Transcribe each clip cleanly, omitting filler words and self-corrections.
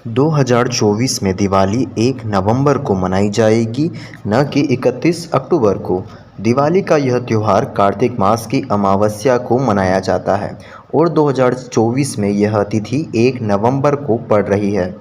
2024 में दिवाली 1 नवंबर को मनाई जाएगी, न कि 31 अक्टूबर को। दिवाली का यह त्यौहार कार्तिक मास की अमावस्या को मनाया जाता है और 2024 में यह तिथि 1 नवंबर को पड़ रही है।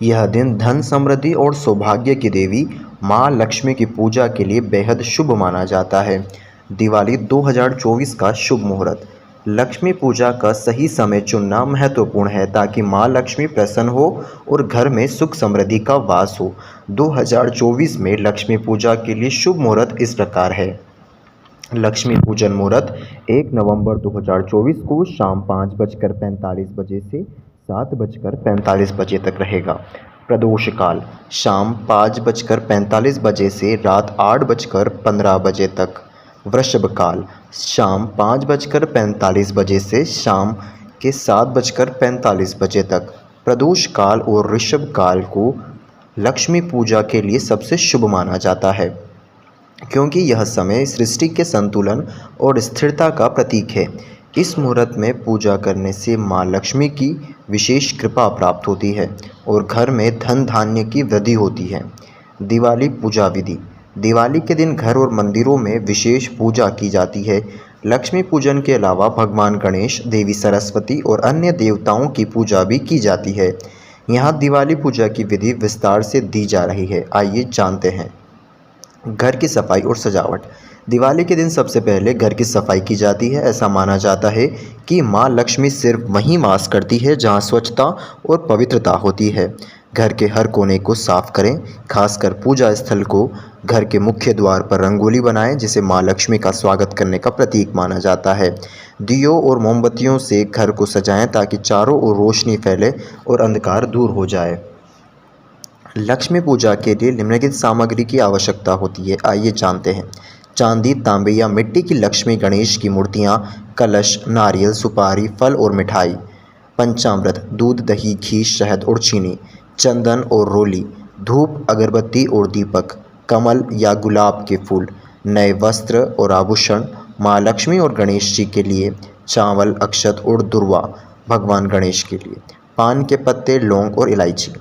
यह दिन धन, समृद्धि और सौभाग्य की देवी माँ लक्ष्मी की पूजा के लिए बेहद शुभ माना जाता है। दिवाली 2024 का शुभ मुहूर्त। लक्ष्मी पूजा का सही समय चुनना महत्वपूर्ण है ताकि माँ लक्ष्मी प्रसन्न हो और घर में सुख समृद्धि का वास हो। 2024 में लक्ष्मी पूजा के लिए शुभ मुहूर्त इस प्रकार है। लक्ष्मी पूजन मुहूर्त 1 नवंबर 2024 को शाम 5:45 बजे से 7:45 बजे तक रहेगा। प्रदोष काल शाम 5:45 बजे से रात 8:15 बजे तक। वृषभ काल शाम 5:45 बजे से शाम के 7:45 बजे तक। प्रदोष काल और ऋषभ काल को लक्ष्मी पूजा के लिए सबसे शुभ माना जाता है क्योंकि यह समय सृष्टि के संतुलन और स्थिरता का प्रतीक है। इस मुहूर्त में पूजा करने से माँ लक्ष्मी की विशेष कृपा प्राप्त होती है और घर में धन धान्य की वृद्धि होती है। दिवाली पूजा विधि। दिवाली के दिन घर और मंदिरों में विशेष पूजा की जाती है। लक्ष्मी पूजन के अलावा भगवान गणेश, देवी सरस्वती और अन्य देवताओं की पूजा भी की जाती है। यहाँ दिवाली पूजा की विधि विस्तार से दी जा रही है, आइए जानते हैं। घर की सफाई और सजावट। दिवाली के दिन सबसे पहले घर की सफाई की जाती है। ऐसा माना जाता है कि माँ लक्ष्मी सिर्फ वहीं वास करती है जहाँ स्वच्छता और पवित्रता होती है। घर के हर कोने को साफ करें, खासकर पूजा स्थल को। घर के मुख्य द्वार पर रंगोली बनाएं जिसे माँ लक्ष्मी का स्वागत करने का प्रतीक माना जाता है। दियों और मोमबत्तियों से घर को सजाएं ताकि चारों ओर रोशनी फैले और अंधकार दूर हो जाए। लक्ष्मी पूजा के लिए निम्नलिखित सामग्री की आवश्यकता होती है, आइए जानते हैं। चांदी, तांबे या मिट्टी की लक्ष्मी गणेश की मूर्तियाँ, कलश, नारियल, सुपारी, फल और मिठाई। पंचामृत, दूध, दही, घी, शहद और चीनी। चंदन और रोली। धूप, अगरबत्ती और दीपक। कमल या गुलाब के फूल। नए वस्त्र और आभूषण। माँ लक्ष्मी और गणेश जी के लिए चावल, अक्षत और दुर्वा भगवान गणेश के लिए। पान के पत्ते, लौंग और इलायची।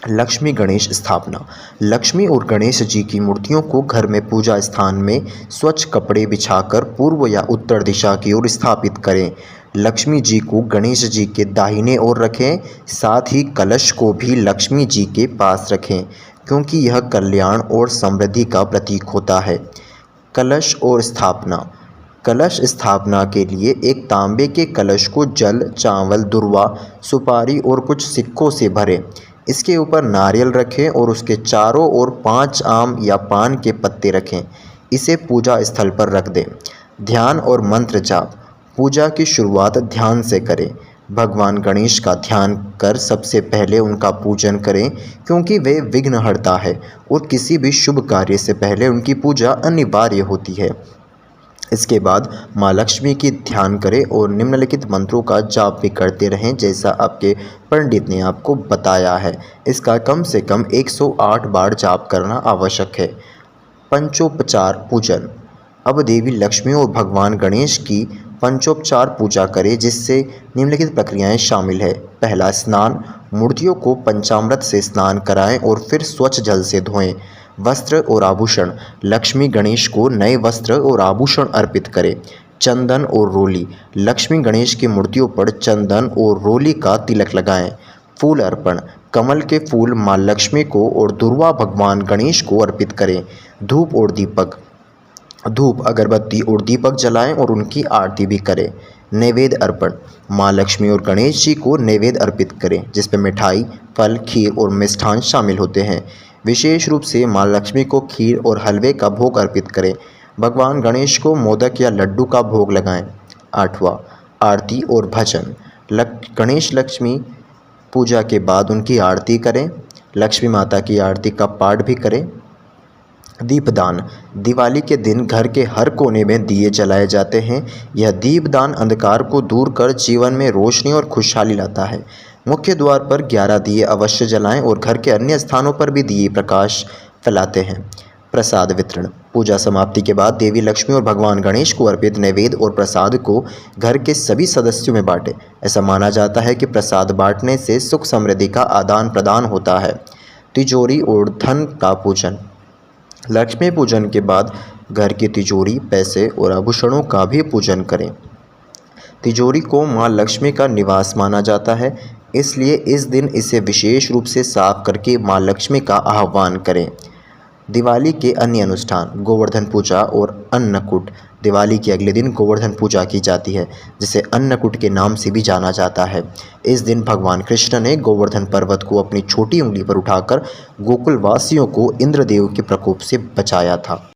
लक्ष्मी गणेश स्थापना। लक्ष्मी और गणेश जी की मूर्तियों को घर में पूजा स्थान में स्वच्छ कपड़े बिछाकर पूर्व या उत्तर दिशा की ओर स्थापित करें। लक्ष्मी जी को गणेश जी के दाहिने ओर रखें, साथ ही कलश को भी लक्ष्मी जी के पास रखें क्योंकि यह कल्याण और समृद्धि का प्रतीक होता है। कलश और स्थापना। कलश स्थापना के लिए एक तांबे के कलश को जल, चावल, दुर्वा, सुपारी और कुछ सिक्कों से भरें। इसके ऊपर नारियल रखें और उसके चारों ओर 5 आम या पान के पत्ते रखें। इसे पूजा स्थल पर रख दें। ध्यान और मंत्र जाप। पूजा की शुरुआत ध्यान से करें। भगवान गणेश का ध्यान कर सबसे पहले उनका पूजन करें क्योंकि वे विघ्नहर्ता है और किसी भी शुभ कार्य से पहले उनकी पूजा अनिवार्य होती है। इसके बाद माँ लक्ष्मी की ध्यान करें और निम्नलिखित मंत्रों का जाप भी करते रहें जैसा आपके पंडित ने आपको बताया है। इसका कम से कम 108 बार जाप करना आवश्यक है। पंचोपचार पूजन। अब देवी लक्ष्मी और भगवान गणेश की पंचोपचार पूजा करें जिससे निम्नलिखित प्रक्रियाएं शामिल है। पहला, स्नान। मूर्तियों को पंचामृत से स्नान कराएं और फिर स्वच्छ जल से धोएं। वस्त्र और आभूषण। लक्ष्मी गणेश को नए वस्त्र और आभूषण अर्पित करें। चंदन और रोली। लक्ष्मी गणेश की मूर्तियों पर चंदन और रोली का तिलक लगाएं। फूल अर्पण। कमल के फूल माँ लक्ष्मी को और दुर्वा भगवान गणेश को अर्पित करें। धूप और दीपक। धूप, अगरबत्ती और दीपक जलाएं और उनकी आरती भी करें। नैवेद्य अर्पण। माँ लक्ष्मी और गणेश जी को नैवेद्य अर्पित करें जिसमें मिठाई, फल, खीर और मिष्ठान शामिल होते हैं। विशेष रूप से माँ लक्ष्मी को खीर और हलवे का भोग अर्पित करें। भगवान गणेश को मोदक या लड्डू का भोग लगाएं। 8वां, आरती और भजन। गणेश लक्ष्मी पूजा के बाद उनकी आरती करें। लक्ष्मी माता की आरती का पाठ भी करें। दीपदान। दिवाली के दिन घर के हर कोने में दिए जलाए जाते हैं। यह दीपदान अंधकार को दूर कर जीवन में रोशनी और खुशहाली लाता है। मुख्य द्वार पर 11 दिए अवश्य जलाएं और घर के अन्य स्थानों पर भी दिए प्रकाश फैलाते हैं। प्रसाद वितरण। पूजा समाप्ति के बाद देवी लक्ष्मी और भगवान गणेश को अर्पित नैवेद्य और प्रसाद को घर के सभी सदस्यों में बांटें। ऐसा माना जाता है कि प्रसाद बांटने से सुख समृद्धि का आदान प्रदान होता है। तिजोरी और धन का पूजन। लक्ष्मी पूजन के बाद घर की तिजोरी, पैसे और आभूषणों का भी पूजन करें। तिजोरी को मां लक्ष्मी का निवास माना जाता है, इसलिए इस दिन इसे विशेष रूप से साफ करके मां लक्ष्मी का आह्वान करें। दिवाली के अन्य अनुष्ठान। गोवर्धन पूजा और अन्नकूट। दिवाली के अगले दिन गोवर्धन पूजा की जाती है, जिसे अन्नकूट के नाम से भी जाना जाता है। इस दिन भगवान कृष्ण ने गोवर्धन पर्वत को अपनी छोटी उंगली पर उठाकर गोकुल वासियों को इंद्रदेव के प्रकोप से बचाया था।